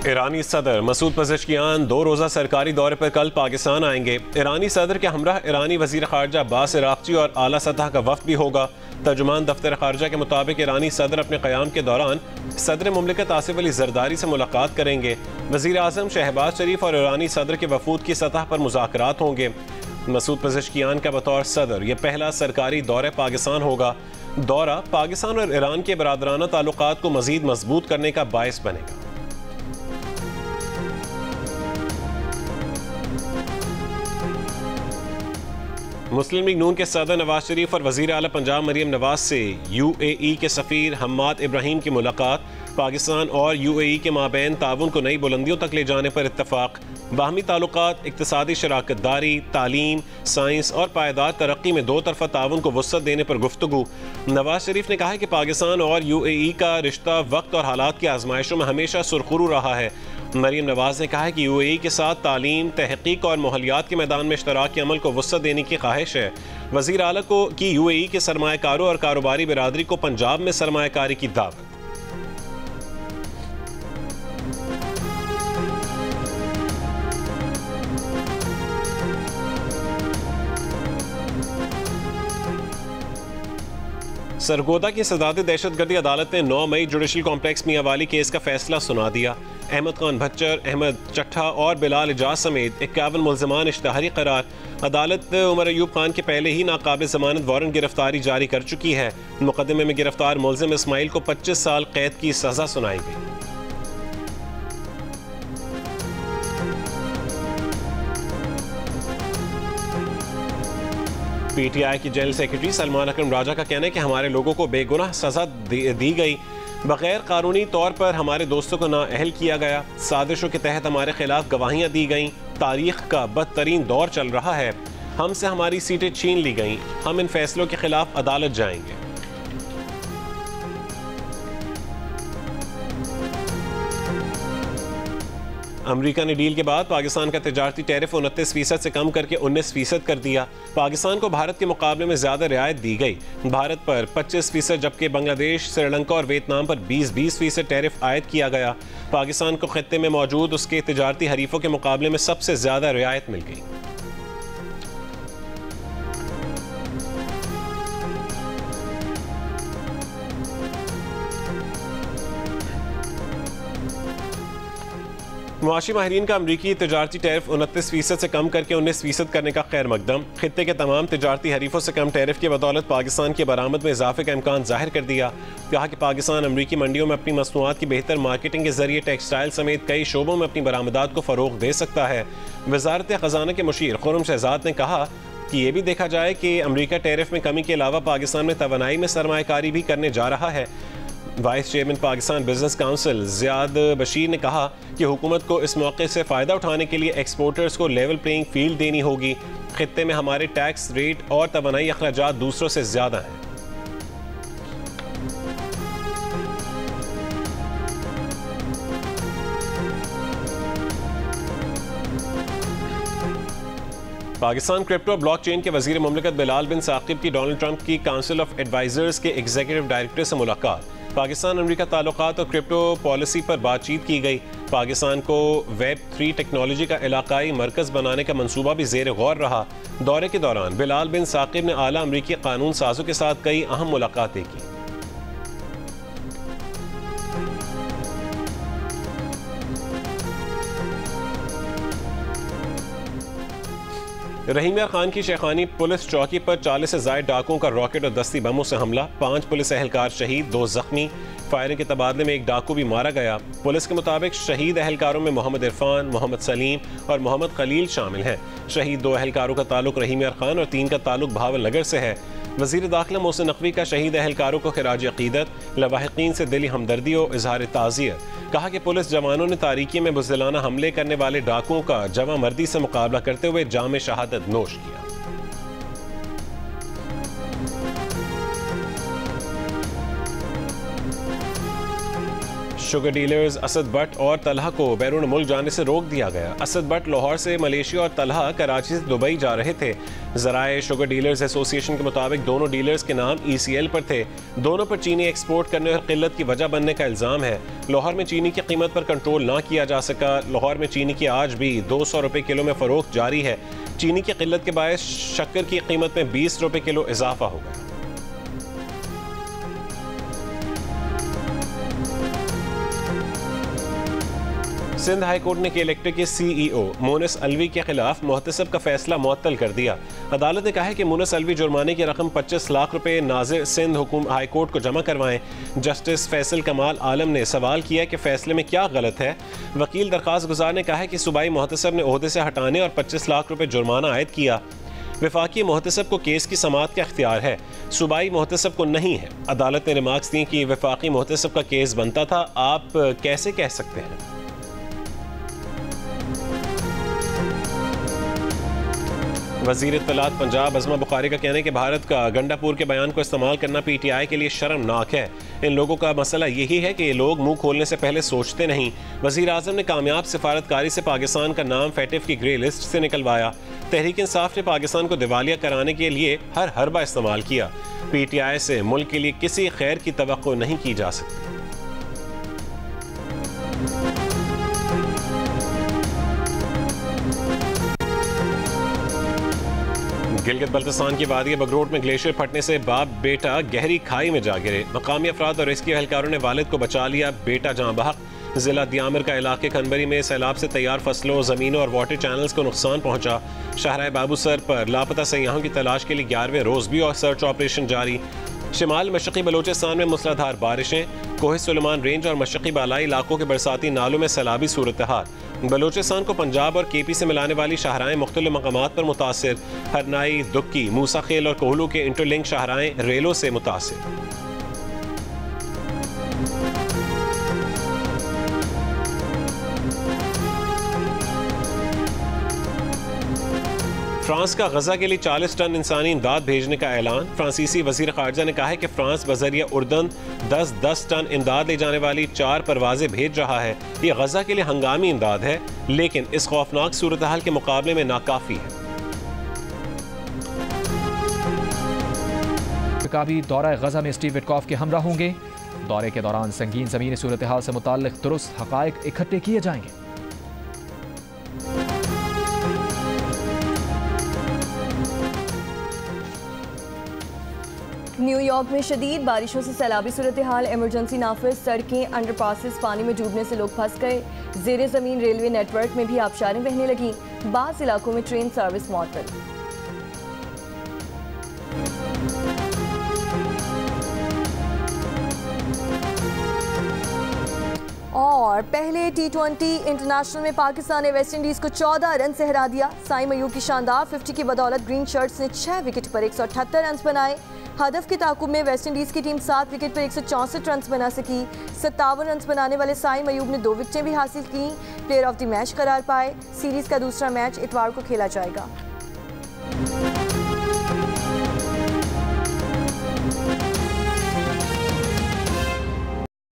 ईरानी सदर मसूद पज़ेश्कियान 2 रोज़ा सरकारी दौरे पर कल पाकिस्तान आएंगे। ईरानी सदर के हमरा ईरानी वज़ीर ख़ारजा अब्बास इराक़ची और आला सतह का वफ़द भी होगा। तर्जुमान दफ्तर ख़ारजा के मुताबिक ईरानी सदर अपने क़याम के दौरान सदर मुमलिकत आसिफ अली ज़रदारी से मुलाकात करेंगे। वज़ीर आज़म शहबाज शरीफ और ईरानी सदर के वफ़ूद की सतह पर मुज़ाकरात होंगे। मसूद पज़ेश्कियान का बतौर सदर यह पहला सरकारी दौरा पाकिस्तान होगा। दौरा पाकिस्तान और ईरान के बरादराना ताल्लुकात को मज़ीद मजबूत करने का बायस बनेगा। मुस्लिम लीग नून के सदर नवाज शरीफ और वज़ीर आला पंजाब मरीम नवाज से UAE के सफ़ीर हम्माद इब्राहिम की मुलाकात। पाकिस्तान और UAE के माबैन ताउन को नई बुलंदियों तक ले जाने पर इत्तफाक। बाहमी ताल्लुकात, इक़्तिसादी शराकत दारी, तालीम, साइंस और पायदार तरक्की में 2 तरफ़ा ताउन को वुसअत देने पर गुफ्तगू। नवाज शरीफ ने कहा है कि पाकिस्तान और UAE का रिश्ता वक्त और हालात की आजमाइशों में हमेशा सुरखरू रहा है। मरीम नवाज ने कहा है कि UAE के साथ तालीम, तहक़ीक़ और माहौलियात के मैदान में इश्तराकी अमल को वुसअत देने की ख्वाहिश है। वज़ीर आला को की UAE के सरमायाकारों और कारोबारी बिरादरी को पंजाब में सरमायाकारी की दावत। सरगोदा की सदाती दहशतगर्दी अदालत ने 9 मई जुडिशल कॉम्प्लेक्स मियांवाली केस का फैसला सुना दिया। अहमद खान भच्चर, अहमद चट्ठा और बिलाल इजाज समेत 51 मुल्ज़िमान इश्तहारी करार। अदालत उमर अयूब खान के पहले ही नाकाबिल ज़मानत वारंट गिरफ्तारी जारी कर चुकी है। मुकदमे में गिरफ्तार मुल्ज़िम इस्माइल को 25 साल कैद की सज़ा सुनाई गई। PTI की जनरल सेक्रेटरी सलमान अकरम राजा का कहना है कि हमारे लोगों को बेगुनाह सजा दी गई, बगैर कानूनी तौर पर हमारे दोस्तों को नाअहल किया गया, साजिशों के तहत हमारे खिलाफ गवाहियां दी गईं, तारीख का बदतरीन दौर चल रहा है, हमसे हमारी सीटें छीन ली गईं, हम इन फैसलों के खिलाफ अदालत जाएंगे। अमेरिका ने डील के बाद पाकिस्तान का तिजारती टैरिफ 29% से कम करके 19% कर दिया। पाकिस्तान को भारत के मुकाबले में ज़्यादा रियायत दी गई। भारत पर 25%, जबकि बांग्लादेश, श्रीलंका और वियतनाम पर 20% टैरिफ आयद किया गया। पाकिस्तान को खत्ते में मौजूद उसके तिजारती हरीफों के मुकाबले में सबसे ज़्यादा रियायत मिल गई। मुआशी माहिरीन का अमरीकी तिजारती टैरिफ 29% से कम करके 19% करने का खैर मकदम। खित्ते के तमाम तिजारती हरीफों से कम टैरिफ की बदौलत पाकिस्तान की बरामद में इजाफे का इम्कान जाहिर कर दिया। कहा कि पाकिस्तान अमरीकी मंडियों में अपनी मसनूआत की बेहतर मार्केटिंग के जरिए टेक्सटाइल समेत कई शोबों में अपनी बरामदात को फ़रोग दे सकता है। वज़ारत ख़जाना के मुशीर खुर्रम शहजाद ने कहा कि ये भी देखा जाए कि अमरीका टैरिफ में कमी के अलावा पाकिस्तान में तवानाई में सरमायाकारी भी करने जा रहा है। Vice chairman Pakistan business council Ziyad Bashir ने कहा कि हुकूमत को इस मौके से फ़ायदा उठाने के लिए एक्सपोर्टर्स को लेवल प्लेइंग फील्ड देनी होगी। खित्ते में हमारे टैक्स रेट और तवानाई अखराजात दूसरों से ज़्यादा हैं। पाकिस्तान क्रिप्टो ब्लॉकचेन के वज़ीर मुमलिकत बिलाल बिन साकिब की डोनाल्ड ट्रंप की काउंसिल ऑफ एडवाइजर्स के एग्जीक्यूटिव डायरेक्टर से मुलाकात। पाकिस्तान अमेरिका ताल्लुकात और क्रिप्टो पॉलिसी पर बातचीत की गई। पाकिस्तान को वेब 3 टेक्नोलॉजी का इलाकाई मरकज़ बनाने का मंसूबा भी ज़ेर गौर रहा। दौरे के दौरान बिलाल बिन साकिब ने आला अमरीकी कानून साजों के साथ कई अहम मुलाकातें की। रहीम यार खान की शेखानी पुलिस चौकी पर 40 से ज़ायद डाकुओं का रॉकेट और दस्ती बमों से हमला। 5 पुलिस एहलकार शहीद, 2 जख्मी। फायरिंग के तबादले में 1 डाकू भी मारा गया। पुलिस के मुताबिक शहीद एहलकारों में मोहम्मद इरफान, मोहम्मद सलीम और मोहम्मद खलील शामिल हैं। शहीद 2 एहलकारों का ताल्लुक रहीम यार खान और 3 का ताल्लुक भावल नगर से है। वज़ीर दाखिला मोहसिन नकवी का शहीद एहलकारों को खिराज अक़ीदत, लवाहिकीन से दिली हमदर्दी और इजहार ताज़ियत। कहा कि पुलिस जवानों ने तारीकी में बुज़दिलाना हमले करने वाले डाकुओं का जवां मर्दी से मुकाबला करते हुए जाम शहादत नोश किया। शुगर डीलर्स असद भट्ट और तलहा को बैरून मुल्क जाने से रोक दिया गया। असद भट्ट लाहौर से मलेशिया और तलहा कराची से दुबई जा रहे थे। ज़राए शुगर डीलर्स एसोसिएशन के मुताबिक दोनों डीलर्स के नाम ECL पर थे। दोनों पर चीनी एक्सपोर्ट करने और किल्लत की वजह बनने का इल्ज़ाम है। लाहौर में चीनी की कीमत पर कंट्रोल ना किया जा सका। लाहौर में चीनी की आज भी 200 रुपये किलो में फ़रोख्त जारी है। चीनी की किल्लत के बायस शक्कर की कीमत में 20 रुपये किलो इजाफा हो गया। सिंध हाई कोर्ट ने KELCTR के CEO मोनस अलवी के खिलाफ मुहतसब का फैसला मुअत्तल कर दिया। अदालत ने कहा है कि मोनस अलवी जुर्माने की रकम 25 लाख रुपए नाज़िर सिंध हाई कोर्ट को जमा करवाएं। जस्टिस फैसल कमाल आलम ने सवाल किया कि फैसले में क्या गलत है। वकील दरख्वास्त गुजार ने कहा है कि सूबाई मुहतसब ने ओहदे से हटाने और 25 लाख रुपए जुर्माना आयद किया। वफाकी मुहतसब को केस की समाअत का इख्तियार है, सूबाई मुहतसब को नहीं है। अदालत ने रिमार्क्स दी कि वफाकी मुहतसब का केस बनता था, आप कैसे कह सकते हैं। वज़ीर इत्तलात पंजाब अज़मा बुखारी का कहना है कि भारत का गंडापुर के बयान को इस्तेमाल करना PTI के लिए शर्मनाक है। इन लोगों का मसला यही है कि ये लोग मुंह खोलने से पहले सोचते नहीं। वज़ीर आज़म ने कामयाब सिफारतकारी से पाकिस्तान का नाम FATF की ग्रे लिस्ट से निकलवाया। तहरीक इंसाफ ने पाकिस्तान को दिवालिया कराने के लिए हर हरबा इस्तेमाल किया। PTI से मुल्क के लिए किसी खैर की तवक्को नहीं की जा सकती। गिलगित बल्तिस्तान की वादी बगरोट में ग्लेशियर फटने से बाप बेटा गहरी खाई में जा गिरे। मकामी अफराद और रेस्क्यू एहलकारों ने वालिद को बचा लिया, बेटा जहां बहक। जिला दियामर का इलाके खनबरी में सैलाब से तैयार फसलों, ज़मीनों और वाटर चैनल्स को नुकसान पहुंचा। शाहराह बाबूसर पर लापता सयाहों की तलाश के लिए 11वें रोज़ भी और सर्च ऑपरेशन जारी। शिमाल मशरक़ी बलोचिस्तान में मूसलाधार बारिशें। कोह सुलेमान रेंज और मशरक़ी बालाई इलाकों के बरसाती नालों में सैलाबी सूरत हाल। बलोचिस्तान को पंजाब और KP से मिलाने वाली शाहराएं मुख्तलिफ मकामात पर मुतासिर। हरनाई, दुक्की, मूसा खेल और कोहलू के इंटरलिंक शाहराएं रेलों से मुतासिर। फ्रांस का गजा के लिए 40 टन इंसानी इमदाद भेजने का ऐलान। फ्रांसीसी वजीर खारजा ने कहा है कि फ्रांस बजरिया उर्दन 10 टन इमदाद ले जाने वाली 4 परवाजें भेज रहा है। ये गजा के लिए हंगामी इमदाद है, लेकिन इस खौफनाक सूरत हाल के मुकाबले में नाकाफी है। काबी दौरा गजा में स्टीव विटकॉफ के हमरा होंगे। दौरे के दौरान संगीन ज़मीनी सूरत हाल से मुताल्लिक दुरुस्त हक़ाइक़ इकट्ठे किए जाएंगे। न्यूयॉर्क में शदीद बारिशों से सैलाबी सूरत हाल, एमरजेंसी नाफिज, सड़कें, अंडरपासेस पानी में डूबने से लोग फंस गए। ज़ेरे ज़मीन रेलवे नेटवर्क में भी आबशारें बहने लगी। बाज़ इलाकों में ट्रेन सर्विस मुअत्तल। और पहले T20 इंटरनेशनल में पाकिस्तान ने वेस्ट इंडीज़ को 14 रन से हरा दिया। साइम अयूब की शानदार 50 की बदौलत ग्रीन शर्ट्स ने 6 विकेट पर 178 रन बनाए। हदफ के ताकुब में वेस्ट इंडीज़ की टीम 7 विकेट पर 164 रन बना सकी। 57 रन बनाने वाले साइम अयूब ने 2 विकेटें भी हासिल की। प्लेयर ऑफ द मैच करार पाए। सीरीज़ का दूसरा मैच इतवार को खेला जाएगा।